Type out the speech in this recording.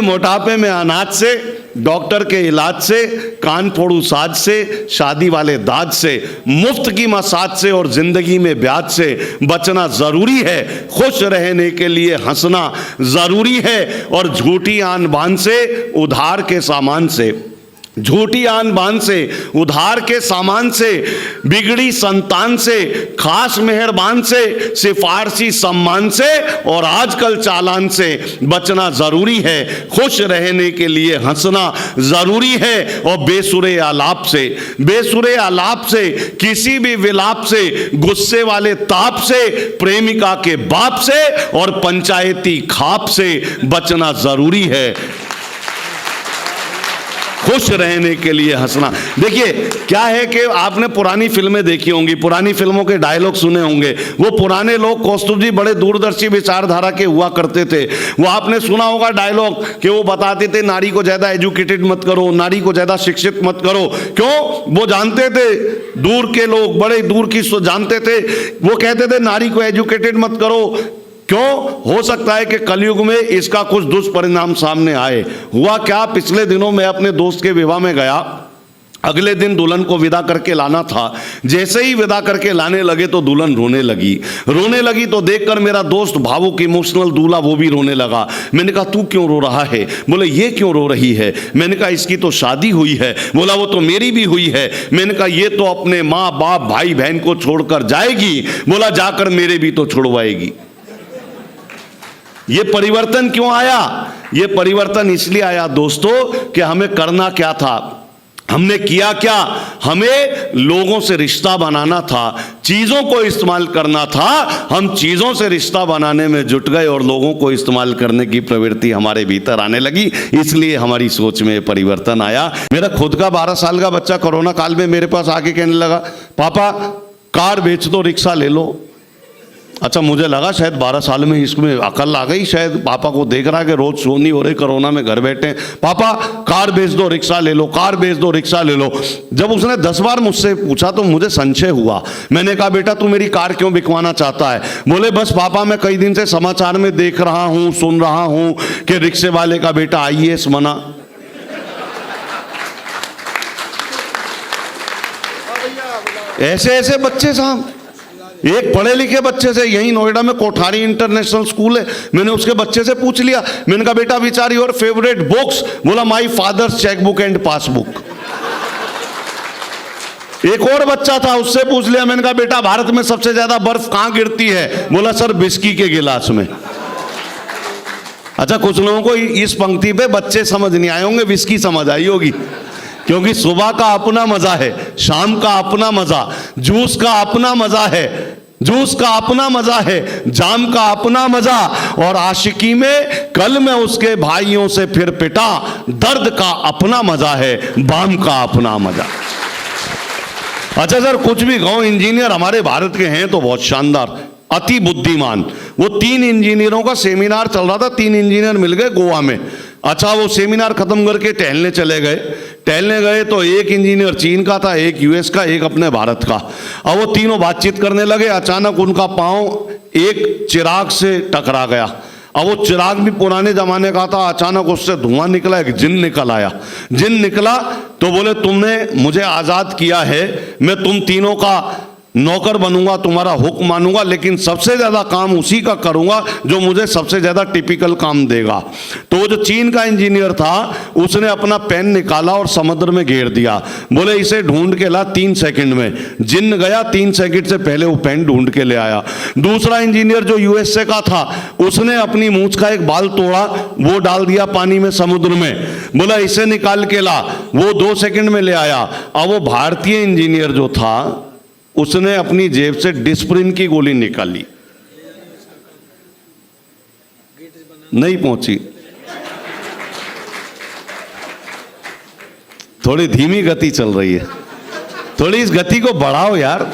मोटापे में अनाज से, डॉक्टर के इलाज से, कान फोड़ू साज से, शादी वाले दाज से, मुफ्त की मसाज से और जिंदगी में ब्याज से बचना जरूरी है। खुश रहने के लिए हंसना जरूरी है और झूठी आन बान से, उधार के सामान से, झूठी आन बान से, उधार के सामान से, बिगड़ी संतान से, खास मेहरबान से, सिफारसी सम्मान से और आजकल चालान से बचना जरूरी है। खुश रहने के लिए हंसना जरूरी है और बेसुरे आलाप से, बेसुरे आलाप से, किसी भी विलाप से, गुस्से वाले ताप से, प्रेमिका के बाप से और पंचायती खाप से बचना जरूरी है। खुश रहने के लिए हंसना। देखिए क्या है कि आपने पुरानी फिल्में देखी होंगी, पुरानी फिल्मों के डायलॉग सुने होंगे। वो पुराने लोग कौस्तुभ जी बड़े दूरदर्शी विचारधारा के हुआ करते थे। वो आपने सुना होगा डायलॉग कि वो बताते थे नारी को ज्यादा एजुकेटेड मत करो, नारी को ज्यादा शिक्षित मत करो। क्यों? वो जानते थे, दूर के लोग, बड़े दूर की जानते थे, वो कहते थे नारी को एजुकेटेड मत करो। क्यों? हो सकता है कि कलयुग में इसका कुछ दुष्परिणाम सामने आए। हुआ क्या, पिछले दिनों मैं अपने दोस्त के विवाह में गया। अगले दिन दुल्हन को विदा करके लाना था। जैसे ही विदा करके लाने लगे तो दुल्हन रोने लगी। रोने लगी तो देखकर मेरा दोस्त भावुक इमोशनल दूल्हा वो भी रोने लगा। मैंने कहा तू क्यों रो रहा है? बोले ये क्यों रो रही है? मैंने कहा इसकी तो शादी हुई है। बोला वो तो मेरी भी हुई है। मैंने कहा ये तो अपने माँ बाप भाई बहन को छोड़कर जाएगी। बोला जाकर मेरे भी तो छुड़वाएगी। ये परिवर्तन क्यों आया? ये परिवर्तन इसलिए आया दोस्तों कि हमें करना क्या था, हमने किया क्या? हमें लोगों से रिश्ता बनाना था, चीजों को इस्तेमाल करना था। हम चीजों से रिश्ता बनाने में जुट गए और लोगों को इस्तेमाल करने की प्रवृत्ति हमारे भीतर आने लगी। इसलिए हमारी सोच में परिवर्तन आया। मेरा खुद का 12 साल का बच्चा कोरोना काल में मेरे पास आके कहने लगा पापा कार बेच दो, रिक्शा ले लो। अच्छा, मुझे लगा शायद 12 साल में इसमें अकल आ गई, शायद पापा को देख रहा है कि रोज सो नहीं हो रहे, कोरोना में घर बैठे, पापा कार बेच दो, रिक्शा ले लो, कार बेच दो, रिक्शा ले लो। जब उसने 10 बार मुझसे पूछा तो मुझे संशय हुआ। मैंने कहा बेटा तू मेरी कार क्यों बिकवाना चाहता है? बोले बस पापा मैं कई दिन से समाचार में देख रहा हूँ, सुन रहा हूँ कि रिक्शे वाले का बेटा IAS बना। ऐसे ऐसे बच्चे साहब, एक पढ़े लिखे बच्चे से, यही नोएडा में कोठारी इंटरनेशनल स्कूल है, मैंने उसके बच्चे से पूछ लिया। मैंने कहा बेटा which are your favourite books? बोला my father's chequebook and passbook. एक और बच्चा था, उससे पूछ लिया। मैंने कहा बेटा भारत में सबसे ज्यादा बर्फ कहां गिरती है? बोला सर विस्की के गिलास में। अच्छा, कुछ लोगों को इस पंक्ति पे बच्चे समझ नहीं आए होंगे, विस्की समझ आई होगी, क्योंकि सुबह का अपना मजा है, शाम का अपना मजा, जूस का अपना मजा है, जूस का अपना मजा है, जाम का अपना मजा, और आशिकी में कल मैं उसके भाइयों से फिर पिटा, दर्द का अपना मजा है, बाम का अपना मजा। अच्छा सर, कुछ भी गांव इंजीनियर हमारे भारत के हैं तो बहुत शानदार, अति बुद्धिमान। वो 3 इंजीनियरों का सेमिनार चल रहा था, 3 इंजीनियर मिल गए गोवा में। अच्छा, वो सेमिनार खत्म करके टहलने चले गए। टहलने गए तो एक इंजीनियर चीन का था, एक US का, एक अपने भारत का। अब वो तीनों बातचीत करने लगे। अचानक उनका पांव एक चिराग से टकरा गया। अब वो चिराग भी पुराने जमाने का था। अचानक उससे धुआं निकला, एक जिन निकल आया। जिन निकला तो बोले तुमने मुझे आजाद किया है, मैं तुम तीनों का नौकर बनूंगा, तुम्हारा हुक्म मानूंगा, लेकिन सबसे ज्यादा काम उसी का करूंगा जो मुझे सबसे ज्यादा टिपिकल काम देगा। तो वो जो चीन का इंजीनियर था उसने अपना पेन निकाला और समुद्र में घेर दिया। बोले इसे ढूंढ के ला 3 सेकंड में। जिन्न गया, 3 सेकंड से पहले वो पेन ढूंढ के ले आया। दूसरा इंजीनियर जो USA का था उसने अपनी मूंछ का एक बाल तोड़ा, वो डाल दिया पानी में, समुद्र में। बोला इसे निकाल के ला, वो 2 सेकंड में ले आया। अब वो भारतीय इंजीनियर जो था उसने अपनी जेब से डिस्प्रिन की गोली निकाली, नहीं पहुंची। थोड़ी धीमी गति चल रही है, थोड़ी इस गति को बढ़ाओ यार।